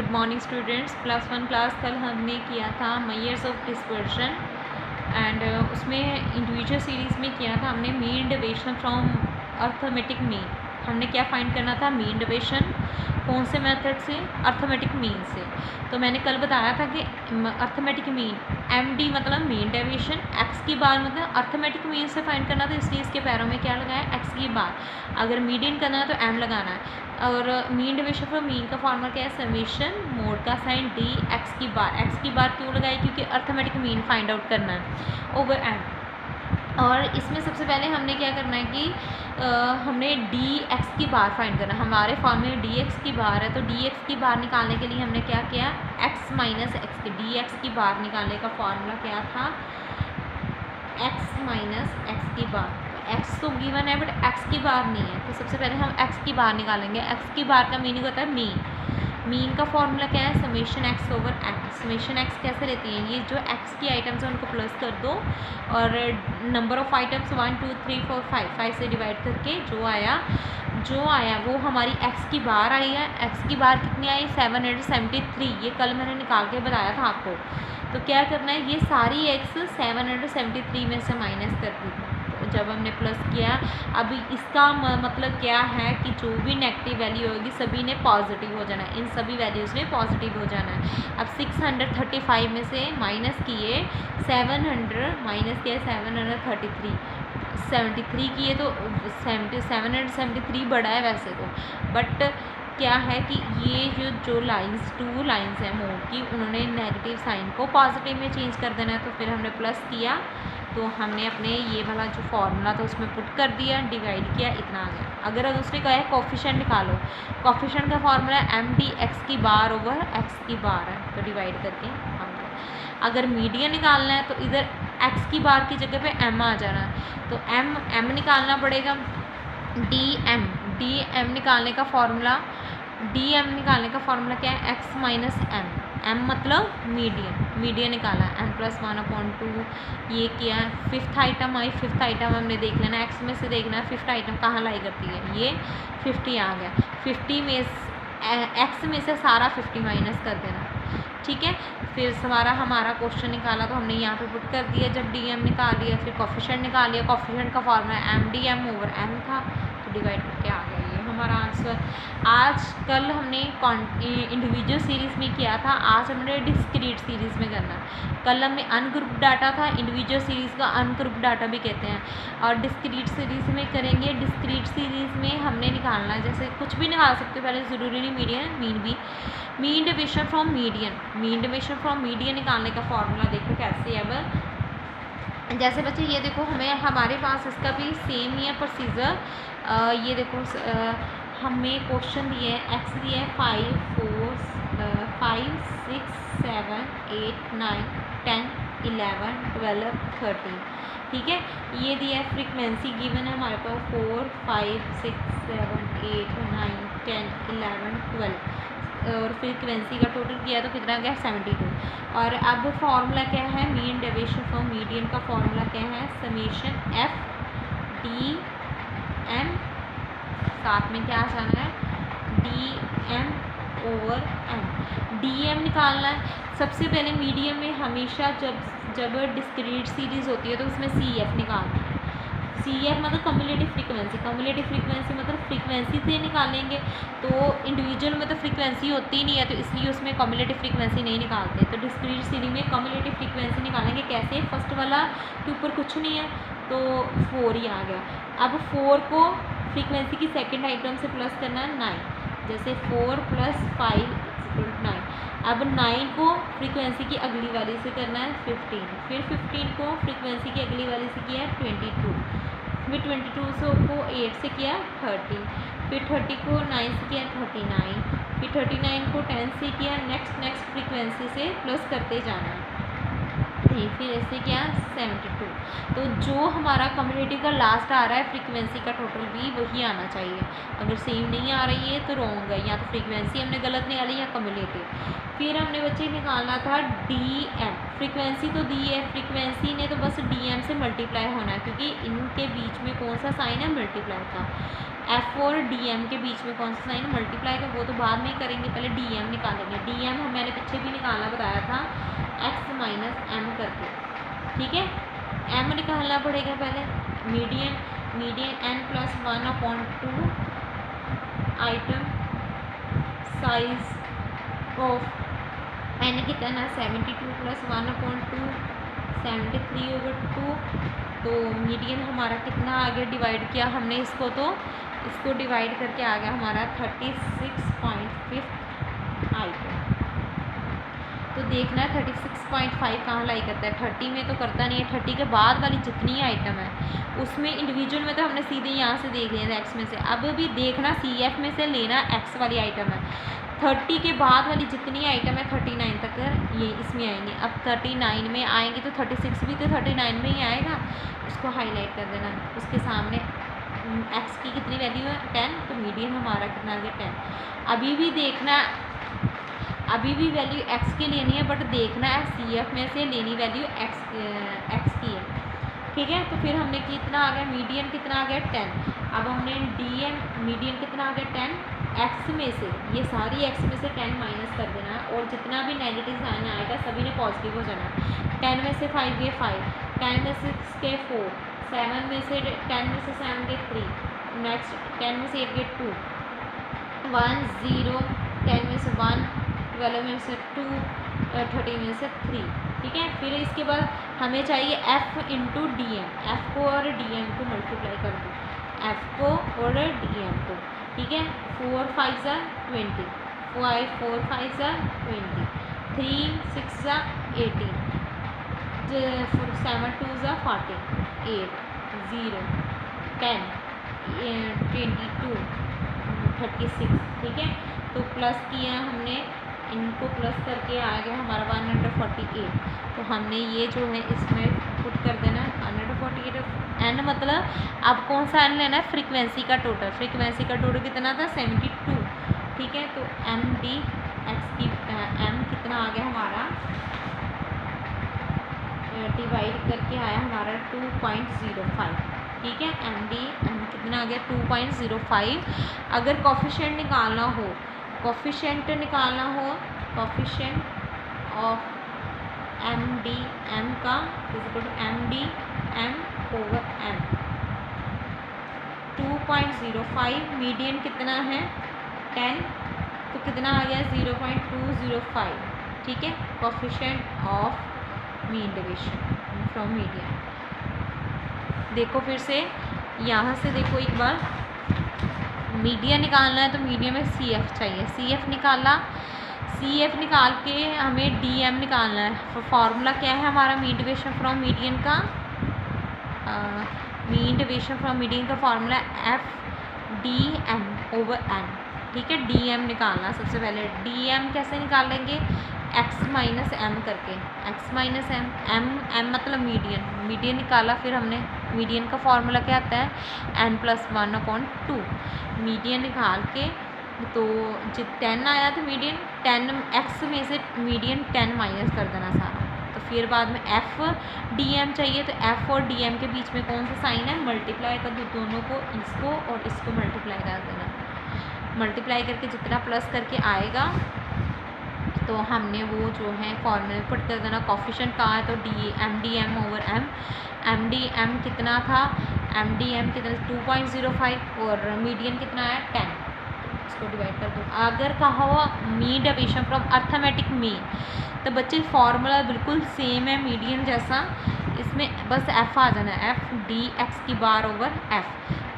Good morning students. Class 1 class कल हमने किया था मेजर्स ऑफ डिस्पर्शन एंड उसमें इंडिविजुअल सीरीज़ में किया था हमने mean deviation from arithmetic mean. हमने क्या फाइंड करना था? Mean deviation. कौन से मेथड से? अर्थमेटिक मीन से। तो मैंने कल बताया था कि अर्थमेटिक मीन MD मतलब मीन डेविएशन, एक्स की बार मतलब अर्थमेटिक मीन से फाइंड करना, तो इसलिए इसके पैरों में क्या लगाया? एक्स की बार। अगर मीडियन करना है तो M लगाना है। और मीन डेविएशन फॉर मीन का फॉर्मूला क्या है? समेशन मोड का साइन D एक्स की बार। एक्स की बार क्यों लगाई? क्योंकि अर्थमेटिक मीन फाइंड आउट करना है ओवर M। और इसमें सबसे पहले हमने क्या करना है कि हमने dx की बार फाइंड करना है। हमारे फॉर्मूले dx की बार है, तो dx की बार निकालने के लिए हमने क्या किया? x माइनस एक्स की dx की बार निकालने का फॉर्मूला क्या था? x माइनस एक्स की बार। x तो गिवन है बट x की बार नहीं है, तो सबसे पहले हम x की बार निकालेंगे। x की बार का मीनिंग होता है मीन। मीन का फॉर्मूला क्या है? Summation x over m। Summation x कैसे लेती हैं? ये जो x की आइटम्स हैं उनको प्लस कर दो और नंबर ऑफ आइटम्स 1 2 3 4 5 से डिवाइड करके जो आया वो हमारी x की बार आई है। x की बार कितनी आई? 773। ये कल मैंने निकाल के बताया था आपको। तो क्या करना है? ये सारी x 773 में से माइनस कर दी। जब हमने प्लस किया, अभी इसका मतलब क्या है कि जो भी नेगेटिव वैल्यू होगी सभी ने पॉजिटिव हो जाना है, इन सभी वैल्यूज़ ने पॉजिटिव हो जाना है। अब 635 में से माइनस किए 700, माइनस किए 733, 73 किए तो 773 बड़ा है वैसे तो, बट क्या है कि ये जो लाइंस 2 लाइंस हैं मोड की, उन्होंने नेगेटिव साइन को पॉजिटिव में चेंज कर देना है। तो फिर हमने प्लस किया, तो हमने अपने ये वाला जो फॉर्मूला था उसमें पुट कर दिया, डिवाइड किया, इतना आ गया। अगर उसने कहा है कोफिशिएंट निकालो, कोफिशिएंट का फॉर्मूला MD एक्स की बार ओवर एक्स की बार है, तो डिवाइड करके आ गया। अगर मीडियन निकालना है तो इधर एक्स की बार की जगह पे M आ जाना है, तो M निकालना पड़ेगा। DM निकालने का फॉर्मूला क्या है? x minus m। m मतलब मीडियन निकाला है, m+1/2। ये किया है। फिफ्थ आइटम आई, फिफ्थ आइटम हमने देख लेना, x में से देखना है फिफ्थ आइटम कहाँ लाई करती है। ये 50 आ गया। 50 में x में से सारा 50 माइनस कर देना, ठीक है। फिर हमारा क्वेश्चन निकाला तो हमने यहाँ पे पुट कर दिया। जब DM निकाल लिया फिर कोफिशिएंट निकाल लिया। कोफिशिएंट का फॉर्मूला MDM ओवर M था, तो डिवाइड करके आ गया ये हमारा आंसर। आज कल हमने इंडिविजुअल सीरीज़ में किया था, आज हमने डिस्क्रीट सीरीज़ में करना है। कल हमने अनग्रुप डाटा था, इंडिविजुअल सीरीज़ का अनग्रुप डाटा भी कहते हैं, और डिस्क्रीट सीरीज़ में करेंगे। डिस्क्रीट सीरीज़ में हमने निकालना है, जैसे कुछ भी निकाल सकते हो, पहले ज़रूरी नहीं मीडियन, मीन भी। मीन डेविएशन फ्रॉम मीडियन निकालने का फॉर्मूला देखो कैसे है। अब जैसे बच्चे ये देखो, हमारे पास इसका भी सेम ही है प्रोसीजर। ये देखो हमें क्वेश्चन दिए हैं, x दिए है 5 6 7 8 9 10 11 12 13, ठीक है। ये दिया है फ्रीक्वेंसी गिवन है हमारे पास 4 5 6 7 8 9 10 11 12, और फ्रीक्वेंसी का टोटल किया तो कितना गया? 72। और अब फॉर्मूला क्या है? मीन डेविएशन फ्रॉम मीडियन का फॉर्मूला क्या है? समेशन FDM, साथ में क्या आ जाना है? DM over M। DM निकालना है। सबसे पहले मीडियम में हमेशा जब डिस्क्रीट सीरीज़ होती है तो उसमें CF निकालना है। CF मतलब कम्युलेटिव फ्रीक्वेंसी मतलब फ्रीक्वेंसी से निकालेंगे, तो इंडिविजुअल में तो फ्रीक्वेंसी होती ही नहीं है, तो इसलिए उसमें कम्युलेटिव फ्रीक्वेंसी नहीं निकालते। तो डिस्क्रीट सीरीज में कम्युलेटिव फ्रीक्वेंसी निकालेंगे कैसे? फर्स्ट वाला के ऊपर कुछ नहीं है तो 4 ही आ गया। अब 4 को फ्रीक्वेंसी की सेकेंड आइटम से प्लस करना है 9, जैसे 4 + 5 = 9। अब 9 को फ्रीक्वेंसी की अगली वाली से करना है 15, फिर 15 को फ्रीक्वेंसी की अगली वाली से किया 22, फिर 22 को 8 से किया 30, फिर 30 को 9 से किया 39, फिर 39 को 10 से किया, नेक्स्ट फ्रीक्वेंसी से प्लस करते जाना है, फिर ऐसे क्या 72। तो जो हमारा कम्युलेटिव का लास्ट आ रहा है फ्रीक्वेंसी का टोटल भी वही आना चाहिए। अगर सेम नहीं आ रही है तो रॉन्ग है, या तो फ्रीक्वेंसी हमने गलत निकाली या कम्युलेटिव। फिर हमने बच्चे निकालना था DM। फ्रीक्वेंसी तो दी है, फ्रीक्वेंसी ने तो बस DM से मल्टीप्लाई होना है, क्योंकि इनके बीच में कौन सा साइन है? मल्टीप्लाई का। F और DM के बीच में कौन सा साइन है? मल्टीप्लाई का। वो तो बाद में ही करेंगे, पहले DM निकालेंगे। DM मैंने पीछे भी निकालना बताया था, x माइनस m करके, ठीक है। m निकालना पड़ेगा पहले, median n+1/2 item size of n कितना 72 + 1/2 73/2। तो मीडियन हमारा कितना आ गया, डिवाइड किया हमने इसको, तो इसको डिवाइड करके आ गया हमारा 36.5 आइटम। तो देखना है 36.5 कहाँ लाई करता है, 30 में तो करता नहीं है। 30 के बाद वाली जितनी आइटम है उसमें इंडिविजुअल में तो हमने सीधे यहाँ से देख लिया था x में से, अब भी देखना CF में से लेना x वाली आइटम है। 30 के बाद वाली जितनी आइटम है 39 तक ये इसमें आएंगे। अब 39 में आएंगे तो 36 भी तो 39 में ही आएगा, उसको हाईलाइट कर देना। उसके सामने x की कितनी वैल्यू है 10, तो मीडियन हमारा कितना आ गया 10। अभी भी देखना, अभी भी वैल्यू x की लेनी है, बट देखना है CF में से लेनी वैल्यू x की है, ठीक है। तो फिर हमने कितना आ गया, मीडियन कितना आ गया 10। अब हमने मीडियन कितना आ गया 10, x में से ये सारी x में से 10 माइनस कर देना है, और जितना भी नेगेटिव साइन आएगा सभी ने पॉजिटिव हो जाना है। 10 में से 5 गए 5, 10 में से 6 गए 4, 7 में से 10 में से 7 गए 3, नेक्स्ट 10 में से 8 गए 2, 1 0, 10 में से 1, 12 में से 2, 30 में से 3, ठीक है। फिर इसके बाद हमें चाहिए f इंटू DM, f को और DM को मल्टीप्लाई कर दो, f को और DM को, ठीक है। 4 5 20, 5 4 5 20, 3 6 18, 7 2 40, 8 0 10 22 36, ठीक है। तो प्लस किया हमने, इनको प्लस करके आ गया हमारा 148। तो हमने ये जो है इसमें पुट कर देना 148। n मतलब अब कौन सा n लेना है, फ्रीक्वेंसी का टोटल। फ्रीक्वेंसी का टोटल कितना था 72, ठीक है। तो MD x की m कितना आ गया हमारा, डिवाइड करके आया हमारा 2.05, ठीक है। MD m कितना आ गया 2.05। अगर कोफिशिएंट निकालना हो, कोफिशिएंट ऑफ MD m का equal to MD m over m 2.05, median कितना है 10, तो कितना आ गया 0.205, ठीक है। Coefficient of mean deviation from median. देखो फिर से यहाँ से देखो एक बार, मीडियन निकालना है तो मीडियन में CF चाहिए, CF निकाला, CF निकाल के हमें DM निकालना है। फॉर्मूला क्या है हमारा मीन डेविएशन फ्रॉम मीडियन का, मीन डेविएशन फ्रॉम मीडियन का फॉर्मूला FDM ओवर n, ठीक है। DM निकालना सबसे पहले, DM कैसे निकालेंगे, x माइनस m करके, x माइनस m मतलब मीडियन निकाला। फिर हमने मीडियन का फॉर्मूला क्या आता है n+1/2, मीडियन निकाल के तो जो 10 आया तो मीडियन 10, x में से मीडियन 10 माइनस कर देना सारा। तो फिर बाद में FDM चाहिए, तो f और DM के बीच में कौन सा साइन है, मल्टीप्लाई कर दो दोनों को, इसको और इसको मल्टीप्लाई कर देना। मल्टीप्लाई करके जितना प्लस करके आएगा तो हमने वो जो है फॉर्मूले में पुट कर देना। कोफिशिएंट कहाँ है तो MDM ओवर m, MDM कितना था, MDM कितना 2.05 और मीडियन कितना है 10, इसको डिवाइड कर दो। अगर कहा हुआ mean deviation from arithmetic mean, तो बच्चे फॉर्मूला बिल्कुल सेम है मीडियन जैसा, इसमें बस f आ जाना है, f dx की बार ओवर f।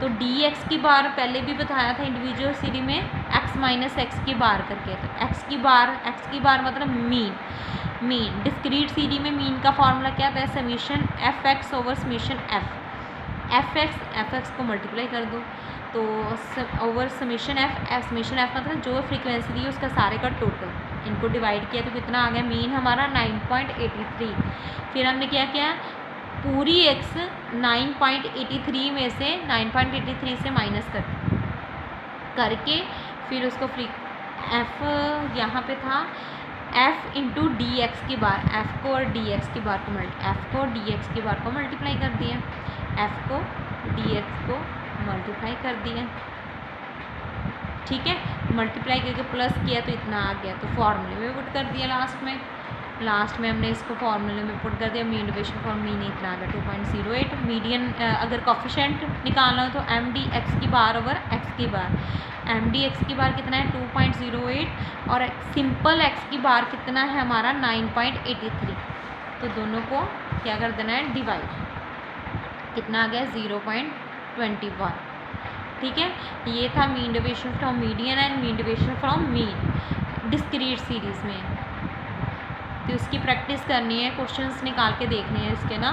तो dx की बार पहले भी बताया था इंडिविजुअल सीरी में x माइनस एक्स की बार करके, तो x की बार मतलब मीन। डिस्क्रीट सीरी में मीन का फॉर्मूला क्या था, summation fx over summation fx को मल्टीप्लाई कर दो तो ओवर समीशन f मतलब जो फ्रीक्वेंसी दी है उसका सारे का टोटल, इनको डिवाइड किया तो कितना आ गया, मीन हमारा 9.83। फिर हमने क्या किया, पूरी x 9.83 में से 9.83 से माइनस करके फिर उसको f यहाँ पे था f इंटू dx की बार, f को और dx की बार को मल्टीप्लाई कर दिया, f को dx को मल्टीप्लाई कर दिया। ठीक है, मल्टीप्लाई करके प्लस किया तो इतना आ गया, तो फॉर्मूले में पुट कर दिया लास्ट में हमने इसको फार्मूले में पुट कर दिया। मीन डेविएशन फॉर मीन इतना आ गया 2.08। मीडियन अगर कोफिशिएंट निकालना हो तो एम डी एक्स की बार ओवर एक्स की बार, एम डी एक्स की बार कितना है 2.08 और सिंपल एक्स की बार कितना है हमारा 9.83। तो दोनों को क्या कर देना है, डिवाइड, कितना आ गया 0.21। ठीक है, ये था mean deviation from median and mean deviation from mean discrete series में। तो इसकी प्रैक्टिस करनी है, क्वेश्चंस निकाल के देखने हैं इसके ना।